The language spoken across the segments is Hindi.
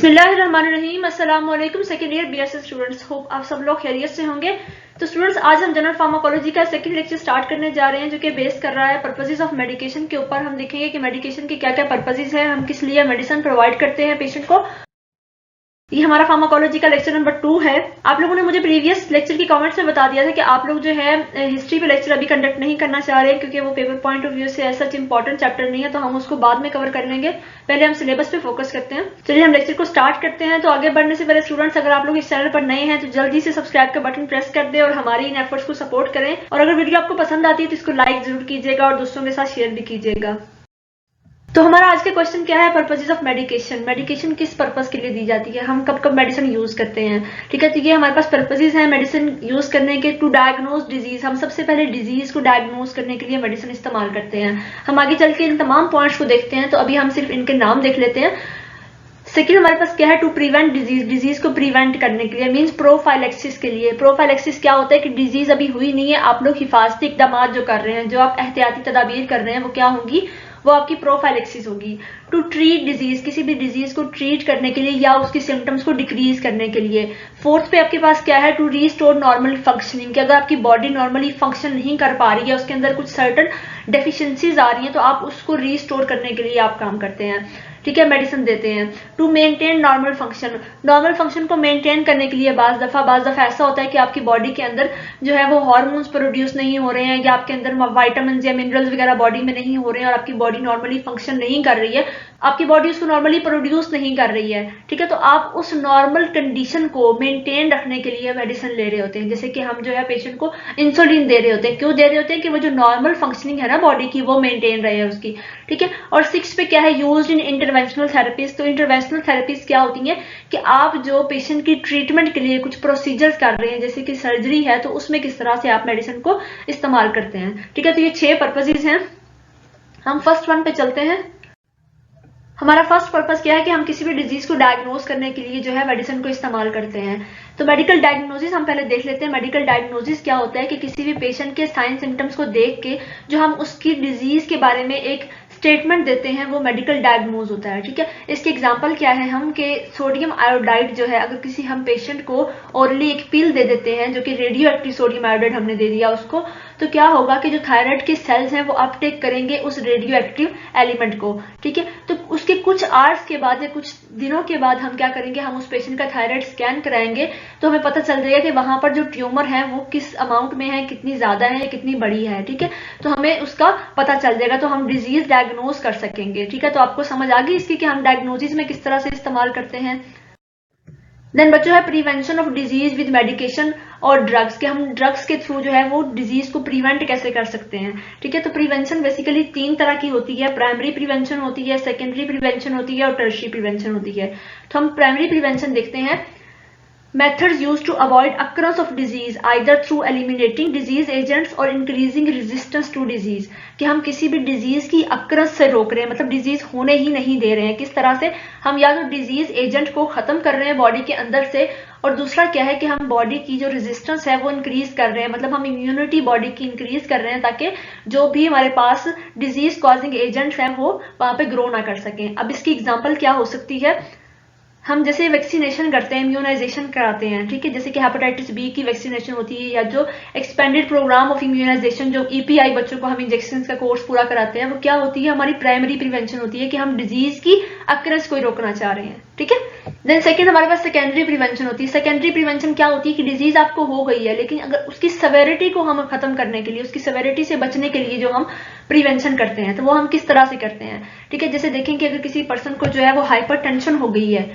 बिस्मिल्लाहिर्रहमानिर्रहीम। अस्सलाम वालेकुम second year BSN students, hope आप सब लोग खैरियत से होंगे। तो स्टूडेंट्स, आज हम जनरल फार्माकोलॉजी का सेकंड लेक्चर स्टार्ट करने जा रहे हैं, जो कि बेस कर रहा है पर्पसेस ऑफ मेडिकेशन के ऊपर। हम देखेंगे कि मेडिकेशन के क्या क्या पर्पसेस हैं, हम किस लिए मेडिसिन प्रोवाइड करते हैं पेशेंट को। ये हमारा फार्माकोलॉजी का लेक्चर नंबर 2 है। आप लोगों ने मुझे प्रीवियस लेक्चर की कमेंट्स में बता दिया था कि आप लोग जो है हिस्ट्री पे लेक्चर अभी कंडक्ट नहीं करना चाह रहे हैं, क्योंकि वो पेपर पॉइंट ऑफ व्यू से ऐसा इंपॉर्टेंट चैप्टर नहीं है, तो हम उसको बाद में कवर कर लेंगे। पहले हम सिलेबस पे फोकस करते हैं। चलिए हम लेक्चर को स्टार्ट करते हैं। तो आगे बढ़ने से पहले स्टूडेंट्स, अगर आप लोग इस चैनल पर नए हैं तो जल्दी से सब्सक्राइब का बटन प्रेस कर दे और हमारी इन एफर्ट्स को सपोर्ट करें। और अगर वीडियो आपको पसंद आती है तो इसको लाइक जरूर कीजिएगा और दोस्तों के साथ शेयर भी कीजिएगा। तो हमारा आज का क्वेश्चन क्या है, पर्पसेस ऑफ मेडिकेशन। मेडिकेशन किस पर्पस के लिए दी जाती है, हम कब कब मेडिसिन यूज करते हैं, ठीक है। तो ये हमारे पास पर्पसेस हैं मेडिसिन यूज करने के। टू डायग्नोज डिजीज, हम सबसे पहले डिजीज को डायग्नोज करने के लिए मेडिसिन इस्तेमाल करते हैं। हम आगे चल के इन तमाम पॉइंट्स को देखते हैं, तो अभी हम सिर्फ इनके नाम देख लेते हैं। सेकेंड हमारे पास क्या है, टू प्रिवेंट डिजीज, डिजीज को प्रिवेंट करने के लिए, मींस प्रोफाइलेक्सिस के लिए। प्रोफाइलेक्सिस क्या होता है कि डिजीज अभी हुई नहीं है, आप लोग हिफाजती इकदाम जो कर रहे हैं, जो आप एहतियाती तदाबीर कर रहे हैं, वो क्या होंगी, वो आपकी प्रोफाइलेक्सिस होगी। टू ट्रीट डिजीज, किसी भी डिजीज को ट्रीट करने के लिए या उसकी सिम्टम्स को डिक्रीज करने के लिए। फोर्थ पे आपके पास क्या है, टू रीस्टोर नॉर्मल फंक्शनिंग, कि अगर आपकी बॉडी नॉर्मली फंक्शन नहीं कर पा रही है, उसके अंदर कुछ सर्टन डेफिशिएंसीज आ रही हैं, तो आप उसको रीस्टोर करने के लिए आप काम करते हैं, ठीक है, मेडिसिन देते हैं। To maintain normal function, normal function को मेंटेन करने के लिए बाज दफा ऐसा होता है कि आपकी बॉडी के अंदर जो है वो हार्मोन्स प्रोड्यूस नहीं हो रहे हैं, या आपके अंदर वाइटामिन या मिनरल्स वगैरह बॉडी में नहीं हो रहे हैं, और आपकी बॉडी नॉर्मली फंक्शन नहीं कर रही है, आपकी बॉडी उसको नॉर्मली प्रोड्यूस नहीं कर रही है, ठीक है। तो आप उस नॉर्मल कंडीशन को मेंटेन रखने के लिए मेडिसिन ले रहे होते हैं। जैसे कि हम जो है पेशेंट को इंसुलिन दे रहे होते हैं, क्यों दे रहे होते हैं, कि वो जो नॉर्मल फंक्शनिंग है ना बॉडी की, वो मेंटेन रहे उसकी, ठीक है। और 6 पे क्या है, यूज्ड इन इंटरवेंशनल थेरेपीज। तो इंटरवेंशनल थेरेपीज क्या होती हैं कि आप जो पेशेंट की ट्रीटमेंट के लिए कुछ प्रोसीजर्स कर रहे हैं, जैसे कि सर्जरी है, तो उसमें किस तरह से आप मेडिसिन को इस्तेमाल करते हैं, ठीक है। तो ये 6 पर्पसेस हैं। हम फर्स्ट वन पे चलते हैं। हमारा फर्स्ट पर्पस क्या है कि हम किसी भी डिजीज को डायग्नोज करने के लिए जो है मेडिसिन को इस्तेमाल करते हैं। तो मेडिकल डायग्नोसिस हम पहले देख लेते हैं। मेडिकल डायग्नोसिस क्या होता है कि किसी भी पेशेंट के साइन सिम्टम्स को देख के जो हम उसकी डिजीज के बारे में एक स्टेटमेंट देते हैं, वो मेडिकल डायग्नोज होता है, ठीक है। इसके एग्जांपल क्या है, हम के सोडियम आयोडाइड जो है, अगर किसी हम पेशेंट को ओरली एक पिल दे देते हैं, जो कि रेडियो एक्टिव सोडियम आयोडाइड हमने दे दिया उसको, तो क्या होगा कि जो थायराइड के सेल्स हैं वो अपटेक करेंगे उस रेडियो एक्टिव एलिमेंट को, ठीक है। तो उसके कुछ आवर्स के बाद या कुछ दिनों के बाद हम क्या करेंगे, हम उस पेशेंट का थायराइड स्कैन कराएंगे, तो हमें पता चल जाएगा कि वहां पर जो ट्यूमर है वो किस अमाउंट में है, कितनी ज्यादा है, कितनी बड़ी है, ठीक है। तो हमें उसका पता चल जाएगा, तो हम डिजीज डायग्नोज कर सकेंगे, ठीक है। तो आपको समझ आ गई इसकी कि हम डायग्नोसिस में किस तरह से इस्तेमाल करते हैं। देन बच्चों है prevention of disease with medication और ड्रग्स, के हम ड्रग्स के थ्रू जो है वो डिजीज को प्रिवेंट कैसे कर सकते हैं, ठीक है। तो प्रिवेंशन बेसिकली 3 तरह की होती है। प्राइमरी प्रिवेंशन होती है, सेकेंडरी प्रिवेंशन होती है और टर्शियरी प्रिवेंशन होती है। तो हम प्राइमरी प्रिवेंशन देखते हैं। Methods used to avoid occurrence of disease either through eliminating disease agents or increasing resistance to disease, कि हम किसी भी डिजीज की अक्रेंस से रोक रहे हैं, मतलब डिजीज होने ही नहीं दे रहे हैं। किस तरह से, हम या तो डिजीज एजेंट को खत्म कर रहे हैं बॉडी के अंदर से, और दूसरा क्या है कि हम बॉडी की जो रेजिस्टेंस है वो इंक्रीज कर रहे हैं, मतलब हम इम्यूनिटी बॉडी की इंक्रीज कर रहे हैं, ताकि जो भी हमारे पास डिजीज कॉजिंग एजेंट्स हैं वो वहां पे ग्रो ना कर सकें। अब इसकी एग्जाम्पल क्या हो सकती है, हम जैसे वैक्सीनेशन करते हैं, इम्यूनाइजेशन कराते हैं, ठीक है, जैसे कि हेपेटाइटिस बी की वैक्सीनेशन होती है, या जो एक्सपेंडेड प्रोग्राम ऑफ इम्यूनाइजेशन, जो EPI बच्चों को हम इंजेक्शन का कोर्स पूरा कराते हैं, वो क्या होती है, हमारी प्राइमरी प्रिवेंशन होती है, कि हम डिजीज की अक्रेंस को रोकना चाह रहे हैं, ठीक है। देन सेकंड हमारे पास सेकेंडरी प्रिवेंशन होती है। सेकेंडरी प्रिवेंशन क्या होती है कि डिजीज आपको हो गई है, लेकिन अगर उसकी सेवेरिटी को हम खत्म करने के लिए, उसकी सेवेरिटी से बचने के लिए जो हम प्रिवेंशन करते हैं, तो वो हम किस तरह से करते हैं, ठीक है। जैसे देखें कि अगर किसी पर्सन को जो है वो हाइपरटेंशन हो गई है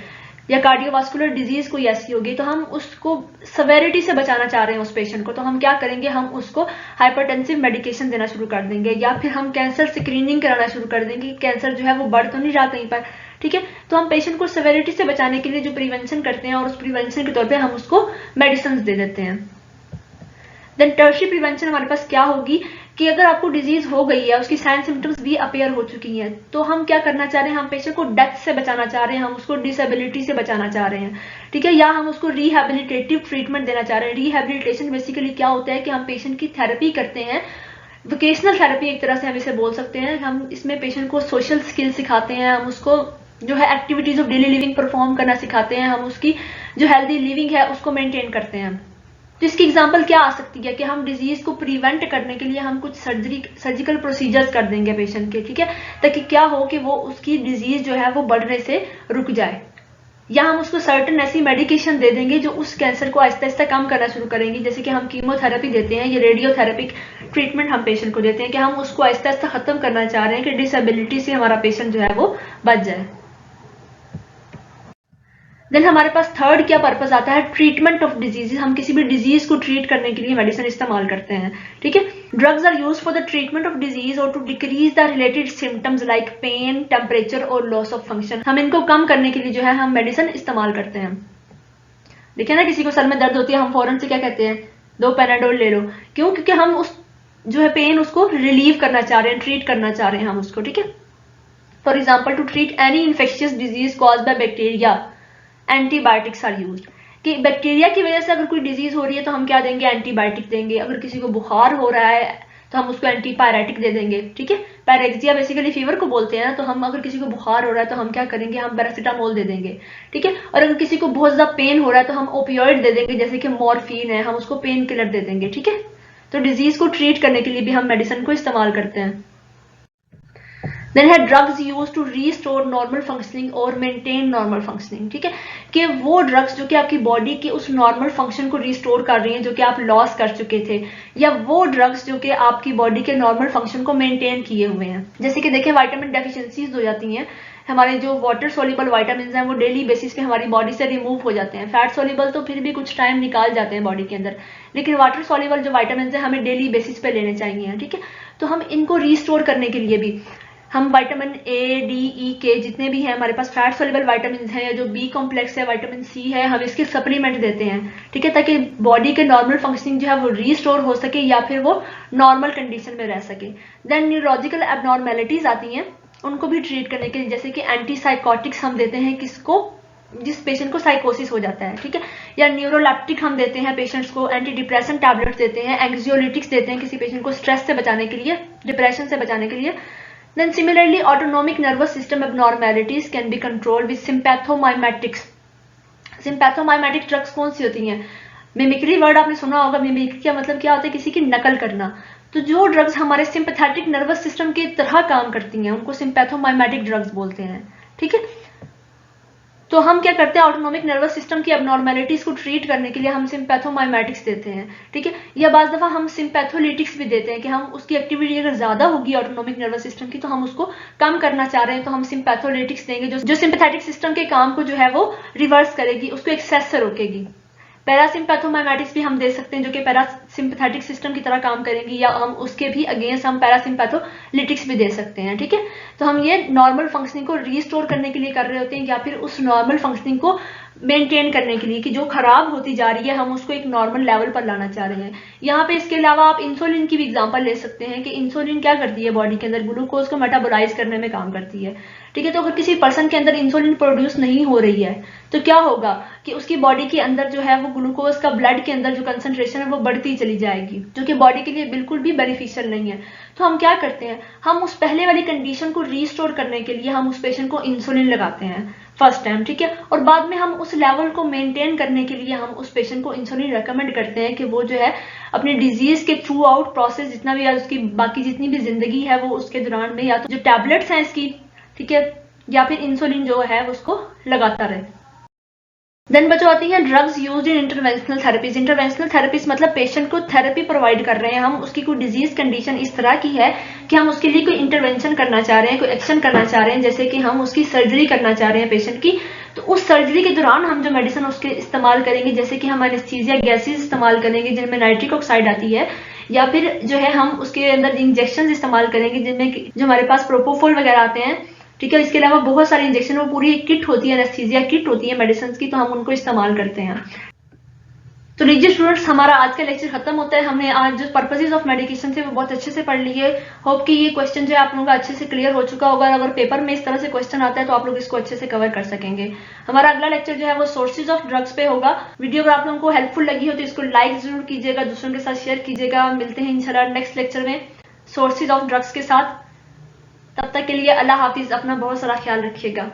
या कार्डियोवास्कुलर डिजीज कोई ऐसी होगी, तो हम उसको सेवेरिटी से बचाना चाह रहे हैं उस पेशेंट को, तो हम क्या करेंगे, हम उसको हाइपरटेंसिव मेडिकेशन देना शुरू कर देंगे, या फिर हम कैंसर स्क्रीनिंग कराना शुरू कर देंगे, कैंसर जो है वो बढ़ तो नहीं रहा कहीं पर, ठीक है। तो हम पेशेंट को सेवेरिटी से बचाने के लिए जो प्रिवेंशन करते हैं, और उस प्रिवेंशन के तौर पर हम उसको मेडिसिन दे देते हैं। देन टर्शियरी प्रिवेंशन हमारे पास क्या होगी कि अगर आपको डिजीज हो गई है, उसकी साइन सिम्टम्स भी अपेयर हो चुकी हैं, तो हम क्या करना चाह रहे हैं, हम पेशेंट को डेथ से बचाना चाह रहे हैं, हम उसको डिसेबिलिटी से बचाना चाह रहे हैं, ठीक है, या हम उसको रिहेबिलिटेटिव ट्रीटमेंट देना चाह रहे हैं। रिहेबिलिटेशन बेसिकली क्या होता है कि हम पेशेंट की थेरेपी करते हैं, वोकेशनल थेरेपी एक तरह से हम इसे बोल सकते हैं। हम इसमें पेशेंट को सोशल स्किल सिखाते हैं, हम उसको जो है activities of daily living perform करना सिखाते हैं, हम उसकी जो हेल्दी लिविंग है उसको मेंटेन करते हैं। तो इसकी एग्जांपल क्या आ सकती है कि हम डिजीज को प्रिवेंट करने के लिए हम कुछ सर्जिकल प्रोसीजर्स कर देंगे पेशेंट के, ठीक है, ताकि क्या हो कि वो उसकी डिजीज जो है वो बढ़ने से रुक जाए, या हम उसको सर्टन ऐसी मेडिकेशन दे देंगे जो उस कैंसर को आहिस्ता आहिस्ता कम करना शुरू करेंगी। जैसे कि हम कीमोथेरेपी देते हैं, ये रेडियोथेरेपिक ट्रीटमेंट हम पेशेंट को देते हैं कि हम उसको आहिस्ता आहिस्ता खत्म करना चाह रहे हैं कि डिसेबिलिटी से हमारा पेशेंट जो है वो बच जाए। देन हमारे पास थर्ड क्या पर्पस आता है, ट्रीटमेंट ऑफ डिजीजेस। हम किसी भी डिजीज को ट्रीट करने के लिए मेडिसिन इस्तेमाल करते हैं, ठीक है। Drugs are used for the treatment of disease और to decrease the related symptoms like pain, temperature और लॉस ऑफ फंक्शन। हम इनको कम करने के लिए जो है हम मेडिसिन इस्तेमाल करते हैं। देखिए ना, किसी को सर में दर्द होती है, हम फौरन से क्या कहते हैं, 2 पैराडोल ले लो। क्यों? क्योंकि हम उस जो है पेन उसको रिलीव करना चाह रहे हैं, ट्रीट करना चाह रहे हैं हम उसको, ठीक है। For example, to treat any infectious disease cause by bacteria antibiotics are used. कि बैक्टीरिया की वजह से अगर कोई डिजीज हो रही है तो हम क्या देंगे, एंटीबायोटिक देंगे। अगर किसी को बुखार हो रहा है तो हम उसको एंटीपायरेटिक दे देंगे, ठीक है। पैरेक्सिया बेसिकली फीवर को बोलते हैं, तो हम अगर किसी को बुखार हो रहा है तो हम क्या करेंगे, हम पैरासिटामोल दे देंगे, ठीक है। और अगर किसी को बहुत ज्यादा पेन हो रहा है तो हम ओपियोइड दे देंगे, जैसे कि मॉर्फिन है, हम उसको पेन किलर दे देंगे, ठीक है। तो डिजीज को ट्रीट करने के लिए भी हम मेडिसिन को इस्तेमाल करते हैं। देन है drugs use to restore normal functioning और मेंटेन नॉर्मल फंक्शनिंग, ठीक है। कि वो ड्रग्स जो कि आपकी बॉडी के उस नॉर्मल फंक्शन को रिस्टोर कर रही हैं जो कि आप लॉस कर चुके थे, या वो ड्रग्स जो कि आपकी बॉडी के नॉर्मल फंक्शन को मेंटेन किए हुए हैं। जैसे कि देखें, विटामिन डेफिशिएंसीज हो जाती हैं, हमारे जो वाटर सोल्यूबल विटामिन हैं वो डेली बेसिस पे हमारी बॉडी से रिमूव हो जाते हैं। फैट सोल्यूबल तो फिर भी कुछ टाइम निकाल जाते हैं बॉडी के अंदर, लेकिन वाटर सोल्यूबल जो विटामिन है हमें डेली बेसिस पे लेने चाहिए, ठीक है। तो हम इनको रिस्टोर करने के लिए भी हम विटामिन ए, डी, ई, के जितने भी हैं हमारे पास फैट सोल्यूबल विटामिन हैं, या जो बी कॉम्प्लेक्स है, विटामिन सी है, हम इसके सप्लीमेंट देते हैं, ठीक है, ताकि बॉडी के नॉर्मल फंक्शनिंग जो है वो रीस्टोर हो सके या फिर वो नॉर्मल कंडीशन में रह सके। देन न्यूरोलॉजिकल एबनॉर्मेलिटीज आती हैं, उनको भी ट्रीट करने के लिए, जैसे कि एंटीसाइकोटिक्स हम देते हैं किसको, जिस पेशेंट को साइकोसिस हो जाता है, ठीक है, या न्यूरोलेप्टिक हम देते हैं पेशेंट्स को, एंटी डिप्रेशन टैबलेट्स देते हैं, एंग्जियोलिटिक्स देते हैं किसी पेशेंट को स्ट्रेस से बचाने के लिए, डिप्रेशन से बचाने के लिए। Then similarly, autonomic nervous system abnormalities can be controlled with sympathomimetics. Sympathomimetic drugs कौन सी होती हैं? मिमिक्री वर्ड आपने सुना होगा। मिमिक्री का मतलब क्या होता है, किसी की नकल करना। तो जो ड्रग्स हमारे सिंपैथेटिक नर्वस सिस्टम की तरह काम करती हैं उनको सिंपैथोमाइमेटिक ड्रग्स बोलते हैं, ठीक है। तो हम क्या करते हैं, ऑटोनॉमिक नर्वस सिस्टम की एबनॉर्मेलिटीज को ट्रीट करने के लिए हम सिंपैथोमाइमेटिक्स देते हैं, ठीक है। या बाज दफा हम सिंपैथोलिटिक्स भी देते हैं कि हम उसकी एक्टिविटी अगर ज्यादा होगी ऑटोनॉमिक नर्वस सिस्टम की तो हम उसको कम करना चाह रहे हैं, तो हम सिंपैथोलिटिक्स देंगे जो सिंपैथेटिक सिस्टम के काम को जो है वो रिवर्स करेगी, उसको एक्सेस से रोकेगी। पैरासिम्पैथोमाइमेटिक्स भी हम दे सकते हैं जो कि पैरासिम्पैथेटिक सिस्टम की तरह काम करेंगी, या हम उसके भी अगेंस्ट हम पैरासिम्पैथोलिटिक्स भी दे सकते हैं, ठीक है। तो हम ये नॉर्मल फंक्शनिंग को रीस्टोर करने के लिए कर रहे होते हैं, या फिर उस नॉर्मल फंक्शनिंग को मेंटेन करने के लिए कि जो खराब होती जा रही है हम उसको एक नॉर्मल लेवल पर लाना चाह रहे हैं। यहाँ पे इसके अलावा आप इंसुलिन की भी एग्जांपल ले सकते हैं कि इंसुलिन क्या करती है, बॉडी के अंदर ग्लूकोज को मेटाबोलाइज करने में काम करती है, ठीक है। तो अगर किसी पर्सन के अंदर इंसुलिन प्रोड्यूस नहीं हो रही है तो क्या होगा कि उसकी बॉडी के अंदर जो है वो ग्लूकोज का ब्लड के अंदर जो कंसंट्रेशन है वो बढ़ती चली जाएगी, जो कि बॉडी के लिए बिल्कुल भी बेनिफिशियल नहीं है। तो हम क्या करते हैं, हम उस पहले वाली कंडीशन को रीस्टोर करने के लिए हम उस पेशेंट को इंसुलिन लगाते हैं फर्स्ट टाइम, ठीक है। और बाद में हम उस लेवल को मेंटेन करने के लिए हम उस पेशेंट को इंसुलिन रेकमेंड करते हैं कि वो जो है अपनी डिजीज के थ्रू आउट प्रोसेस जितना भी है उसकी बाकी जितनी भी जिंदगी है वो उसके दौरान में या तो जो टैबलेट्स हैं इसकी, ठीक है, या फिर इंसुलिन जो है उसको लगाता रहे। देन बच्चों आती है drugs used in interventional therapies. Interventional therapies मतलब पेशेंट को थेरेपी प्रोवाइड कर रहे हैं हम, उसकी कोई डिजीज कंडीशन इस तरह की है कि हम उसके लिए कोई इंटरवेंशन करना चाह रहे हैं, कोई एक्शन करना चाह रहे हैं, जैसे कि हम उसकी सर्जरी करना चाह रहे हैं पेशेंट की। तो उस सर्जरी के दौरान हम जो मेडिसिन उसके इस्तेमाल करेंगे, जैसे कि हम एनेस्थीसिया गैसेज इस्तेमाल करेंगे जिनमें नाइट्रिक ऑक्साइड आती है, या फिर जो है हम उसके अंदर इंजेक्शन इस्तेमाल करेंगे जिनमें जो हमारे पास प्रोपोफोल वगैरह आते हैं, ठीक है। इसके अलावा बहुत सारे इंजेक्शन, वो पूरी एक किट होती है, एनेस्थीसिया किट होती है मेडिसिन की, तो हम उनको इस्तेमाल करते हैं। तो लीजिए स्टूडेंट्स, हमारा आज का लेक्चर खत्म होता है। हमने आज जो पर्पसेस ऑफ मेडिकेशन थे वो बहुत अच्छे से पढ़ लिए। होप कि ये क्वेश्चन जो है आप लोगों का अच्छे से क्लियर हो चुका होगा। अगर पेपर में इस तरह से क्वेश्चन आता है तो आप लोग इसको अच्छे से कवर कर सकेंगे। हमारा अगला लेक्चर जो है वो सोर्सेज ऑफ ड्रग्स पे होगा। वीडियो अगर आप लोगों को हेल्पफुल लगी हो तो इसको लाइक जरूर कीजिएगा, दूसरों के साथ शेयर कीजिएगा। मिलते हैं इंशाल्लाह नेक्स्ट लेक्चर में सोर्सेज ऑफ ड्रग्स के साथ। तब तक के लिए अल्लाह हाफिज, अपना बहुत सारा ख्याल रखिएगा।